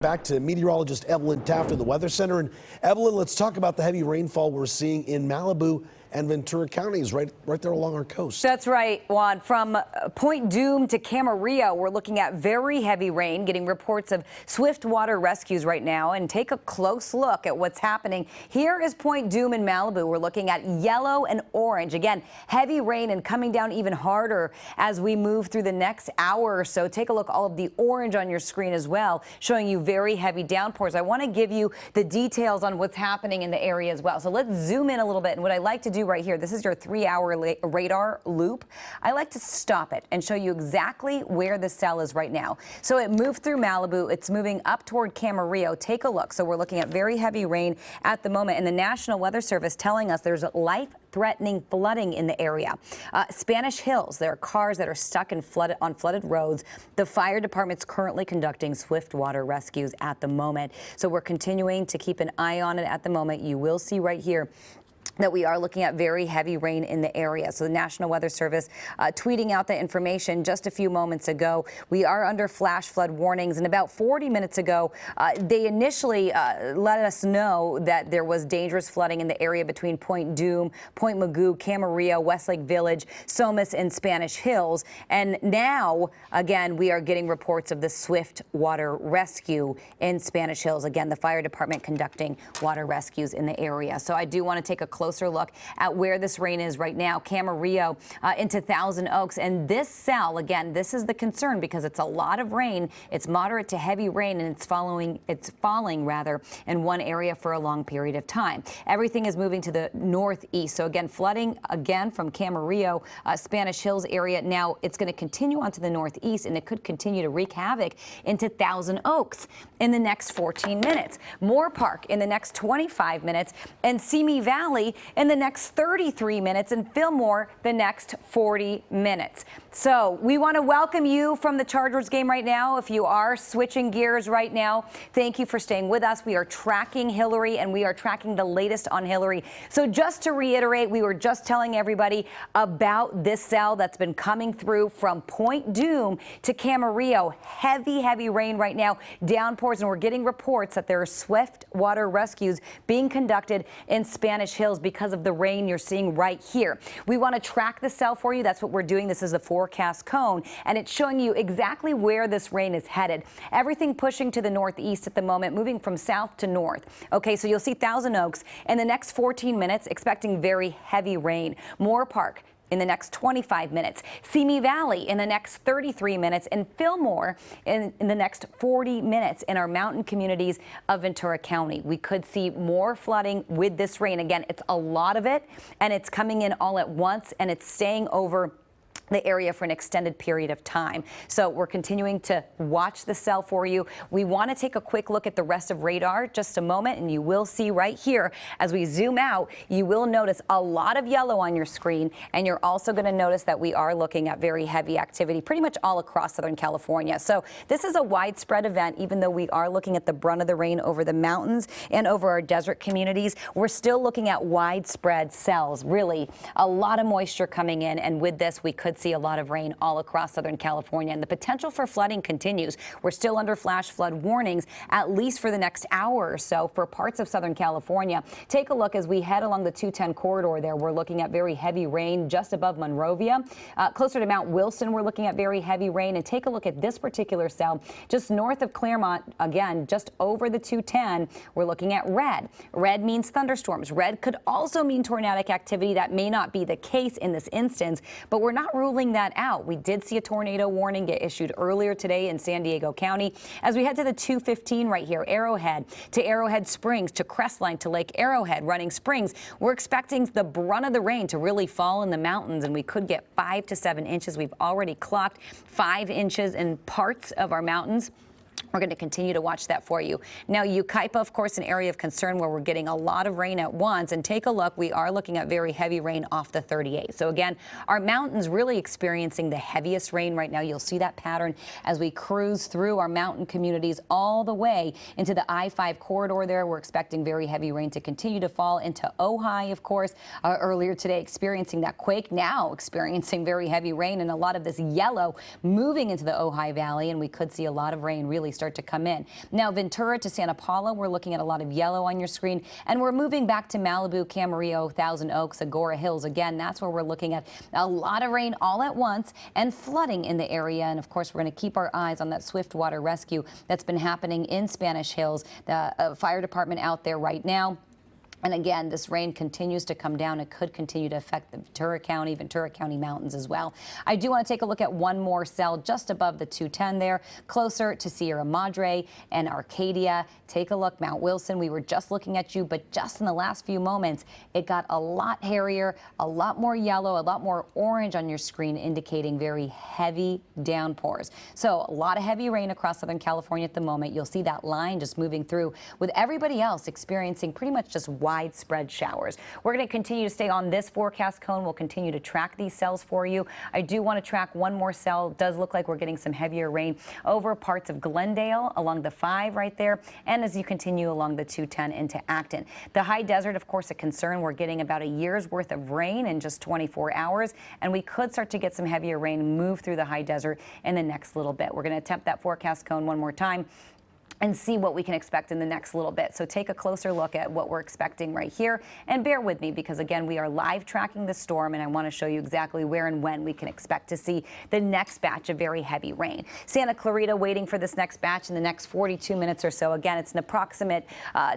Back to meteorologist Evelyn Taft in the Weather Center. And Evelyn, let's talk about the heavy rainfall we're seeing in Malibu and Ventura counties right there along our coast. That's right, Juan. From Point Dume to Camarillo, we're looking at very heavy rain, getting reports of swift water rescues right now. And take a close look at what's happening. Here is Point Dume in Malibu. We're looking at yellow and orange. Again, heavy rain and coming down even harder as we move through the next hour or so. Take a look, all of the orange on your screen as well, showing you very heavy downpours. I want to give you the details on what's happening in the area as well. So let's zoom in a little bit. And what I like to do right here, this is your 3-hour radar loop. I like to stop it and show you exactly where the cell is right now. So it moved through Malibu. It's moving up toward Camarillo. Take a look. So we're looking at very heavy rain at the moment, and the National Weather Service telling us there's life-threatening flooding in the area. Spanish Hills, there are cars that are stuck in flooded roads. The fire department's currently conducting swift water rescues at the moment. So we're continuing to keep an eye on it at the moment. You will see right here that we are looking at very heavy rain in the area. So the National Weather Service tweeting out the information just a few moments ago. We are under flash flood warnings, and about 40 minutes ago, they initially let us know that there was dangerous flooding in the area between Point Dume, Point Mugu, Camarillo, Westlake Village, Somas, and Spanish Hills. And now, again, we are getting reports of the swift water rescue in Spanish Hills. Again, the fire department conducting water rescues in the area. So I do want to take a closer look at where this rain is right now. Camarillo into Thousand Oaks, and this cell, again, this is the concern because it's a lot of rain. It's moderate to heavy rain, and it's falling rather in one area for a long period of time. Everything is moving to the northeast. So again, flooding again from Camarillo, Spanish Hills area. Now it's going to continue on to the northeast, and it could continue to wreak havoc into Thousand Oaks in the next 14 minutes. Moore Park in the next 25 minutes, and Simi Valley in the next 33 minutes, and Fillmore the next 40 minutes. So we want to welcome you from the Chargers game right now. If you are switching gears right now, thank you for staying with us. We are tracking Hilary, and we are tracking the latest on Hilary. So just to reiterate, we were just telling everybody about this cell that's been coming through from Point Dume to Camarillo. Heavy rain right now, downpours, and we're getting reports that there are swift water rescues being conducted in Spanish Hills because of the rain you're seeing right here. We want to track the cell for you. That's what we're doing. This is the forecast cone, and it's showing you exactly where this rain is headed. Everything pushing to the northeast at the moment, moving from south to north. Okay, so you'll see Thousand Oaks in the next 14 minutes, expecting very heavy rain. Moore Park in the next 25 minutes, Simi Valley in the next 33 minutes, and Fillmore in the next 40 minutes in our mountain communities of Ventura County. We could see more flooding with this rain. Again, it's a lot of it, and it's coming in all at once, and it's staying over the area for an extended period of time. So we're continuing to watch the cell for you. We want to take a quick look at the rest of radar just a moment, and you will see right here as we zoom out, you will notice a lot of yellow on your screen, and you're also going to notice that we are looking at very heavy activity pretty much all across Southern California. So this is a widespread event. Even though we are looking at the brunt of the rain over the mountains and over our desert communities, we're still looking at widespread cells. Really a lot of moisture coming in, and with this we could see a lot of rain all across Southern California, and the potential for flooding continues. We're still under flash flood warnings, at least for the next hour or so for parts of Southern California. Take a look as we head along the 210 corridor there. We're looking at very heavy rain just above Monrovia. Closer to Mount Wilson, we're looking at very heavy rain. And take a look at this particular cell just north of Claremont, again, just over the 210. We're looking at red. Red means thunderstorms. Red could also mean tornadic activity. That may not be the case in this instance, but we're not ruling that out. We did see a tornado warning get issued earlier today in San Diego County. As we head to the 215 right here, Arrowhead to Arrowhead Springs to Crestline to Lake Arrowhead, Running Springs, we're expecting the brunt of the rain to really fall in the mountains, and we could get 5 to 7 inches. We've already clocked 5 inches in parts of our mountains. We're going to continue to watch that for you. Now, Yucaipa, of course, an area of concern where we're getting a lot of rain at once. And take a look. We are looking at very heavy rain off the 38. So again, our mountains really experiencing the heaviest rain right now. You'll see that pattern as we cruise through our mountain communities all the way into the I-5 corridor there. We're expecting very heavy rain to continue to fall into Ojai, of course. Earlier today, experiencing that quake, now experiencing very heavy rain, and a lot of this yellow moving into the Ojai Valley. And we could see a lot of rain really start to come in. Now, Ventura to Santa Paula, we're looking at a lot of yellow on your screen, and we're moving back to Malibu, Camarillo, Thousand Oaks, Agora Hills. Again, that's where we're looking at a lot of rain all at once and flooding in the area. And of course, we're going to keep our eyes on that swift water rescue that's been happening in Spanish Hills. The fire department out there right now. And again, this rain continues to come down. It could continue to affect the Ventura County mountains as well. I do want to take a look at one more cell just above the 210 there, closer to Sierra Madre and Arcadia. Take a look, Mount Wilson. We were just looking at you, but just in the last few moments, it got a lot hairier, a lot more yellow, a lot more orange on your screen, indicating very heavy downpours. So a lot of heavy rain across Southern California at the moment. You'll see that line just moving through, with everybody else experiencing pretty much just widespread showers. We're going to continue to stay on this forecast cone. We'll continue to track these cells for you. I do want to track one more cell. It does look like we're getting some heavier rain over parts of Glendale along the 5 right there, and as you continue along the 210 into Acton. The high desert, of course, a concern. We're getting about a year's worth of rain in just 24 hours, and we could start to get some heavier rain move through the high desert in the next little bit. We're going to attempt that forecast cone one more time and see what we can expect in the next little bit. So take a closer look at what we're expecting right here, and bear with me because, again, we are live tracking the storm, and I want to show you exactly where and when we can expect to see the next batch of very heavy rain. Santa Clarita waiting for this next batch in the next 42 minutes or so. Again, it's an approximate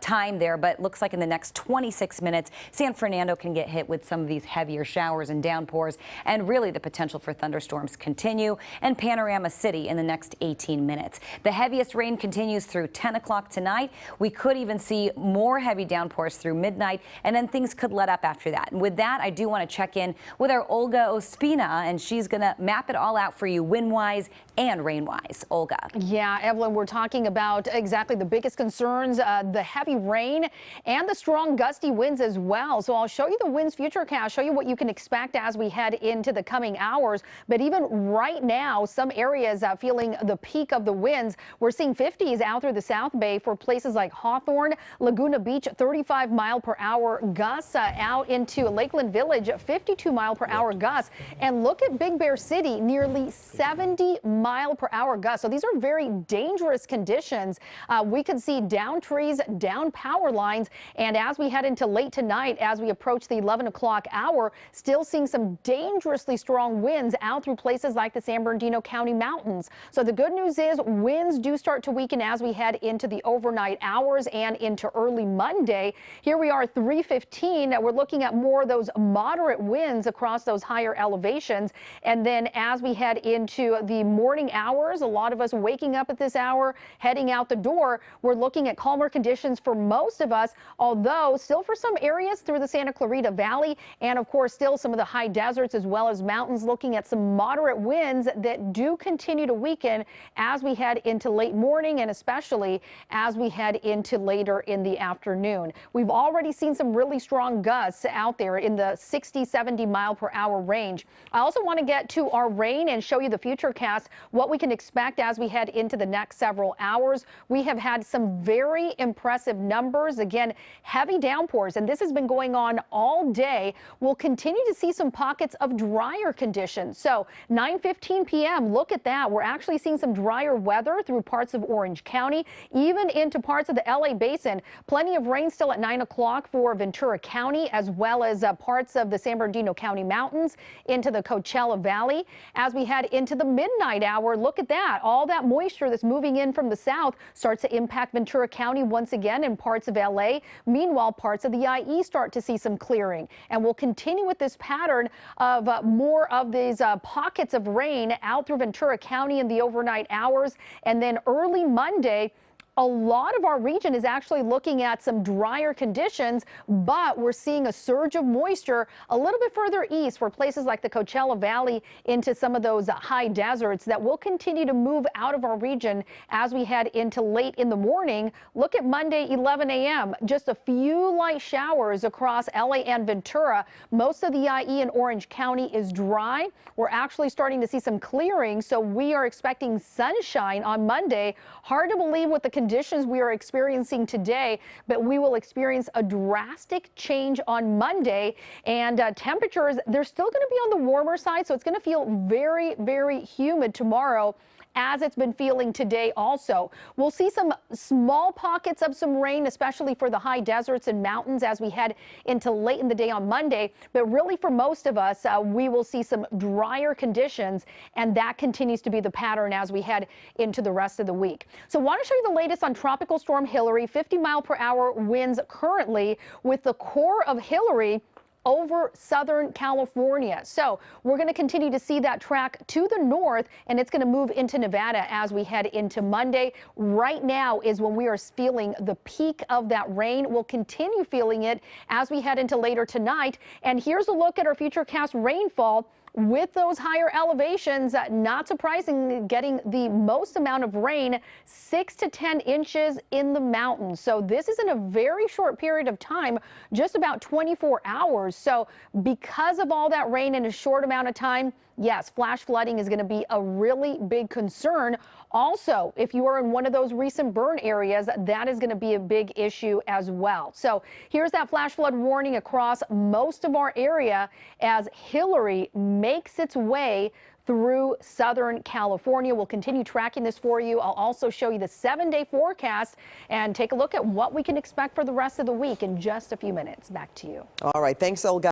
time there, but looks like in the next 26 minutes, San Fernando can get hit with some of these heavier showers and downpours, and really the potential for thunderstorms continue, and Panorama City in the next 18 minutes. The heaviest rain continues through 10 o'clock tonight. We could even see more heavy downpours through midnight, and then things could let up after that. And with that, I do want to check in with our Olga Ospina, and she's going to map it all out for you wind-wise and rain-wise. Olga. Yeah, Evelyn, we're talking about exactly the biggest concerns, the heavy rain and the strong gusty winds as well. So I'll show you the winds futurecast, show you what you can expect as we head into the coming hours. But even right now, some areas feeling the peak of the winds. We're seeing 50s out through the South Bay for places like Hawthorne, Laguna Beach, 35-mile-per-hour gusts, out into Lakeland Village, 52-mile-per-hour gusts. And look at Big Bear City, nearly 70-mile-per-hour gusts. So these are very dangerous conditions. We could see down trees, down power lines. And as we head into late tonight, as we approach the 11 o'clock hour, still seeing some dangerously strong winds out through places like the San Bernardino County mountains. So the good news is winds do start to weaken as we head into the overnight hours and into early Monday. Here we are, 3:15. We're looking at more of those moderate winds across those higher elevations. And then as we head into the morning hours, a lot of us waking up at this hour, heading out the door, we're looking at calmer conditions for most of us, although still for some areas through the Santa Clarita Valley, and of course still some of the high deserts as well as mountains, looking at some moderate winds that do continue to weaken as we head into late morning and especially as we head into later in the afternoon. We've already seen some really strong gusts out there in the 60-70-mile-per-hour range. I also want to get to our rain and show you the futurecast, what we can expect as we head into the next several hours. We have had some very impressive numbers. Again, heavy downpours, and this has been going on all day. We'll continue to see some pockets of drier conditions. So 9:15 p.m., look at that. We're actually seeing some drier weather through parts of Orange County, even into parts of the LA Basin. Plenty of rain still at 9 o'clock for Ventura County, as well as parts of the San Bernardino County mountains into the Coachella Valley. As we head into the midnight hour, look at that. All that moisture that's moving in from the south starts to impact Ventura County once again in parts of LA. Meanwhile, parts of the IE start to see some clearing. And we'll continue with this pattern of more of these pockets of rain out through Ventura County in the overnight hours. And then early Monday, a lot of our region is actually looking at some drier conditions, but we're seeing a surge of moisture a little bit further east for places like the Coachella Valley into some of those high deserts that will continue to move out of our region as we head into late in the morning. Look at Monday, 11 a.m. Just a few light showers across LA and Ventura. Most of the IE in Orange County is dry. We're actually starting to see some clearing, so we are expecting sunshine on Monday. Hard to believe with the conditions we are experiencing today, but we will experience a drastic change on Monday. And temperatures, they're still going to be on the warmer side, so it's going to feel very, very humid tomorrow. as it's been feeling today also. We'll see some small pockets of some rain, especially for the high deserts and mountains as we head into late in the day on Monday. But really for most of us, we will see some drier conditions, and that continues to be the pattern as we head into the rest of the week. So I want to show you the latest on Tropical Storm Hilary. 50-mile-per-hour winds currently with the core of Hilary over Southern California. So we're going to continue to see that track to the north, and it's going to move into Nevada as we head into Monday. Right now is when we are feeling the peak of that rain. We'll continue feeling it as we head into later tonight. And here's a look at our futurecast rainfall. With those higher elevations, not surprisingly, getting the most amount of rain, 6 to 10 inches in the mountains. So this is in a very short period of time, just about 24 hours. So because of all that rain in a short amount of time, yes, flash flooding is going to be a really big concern. Also, if you are in one of those recent burn areas, that is going to be a big issue as well. So here's that flash flood warning across most of our area as Hilary makes its way through Southern California. We'll continue tracking this for you. I'll also show you the 7-day forecast and take a look at what we can expect for the rest of the week in just a few minutes. Back to you. All right. Thanks, Olga.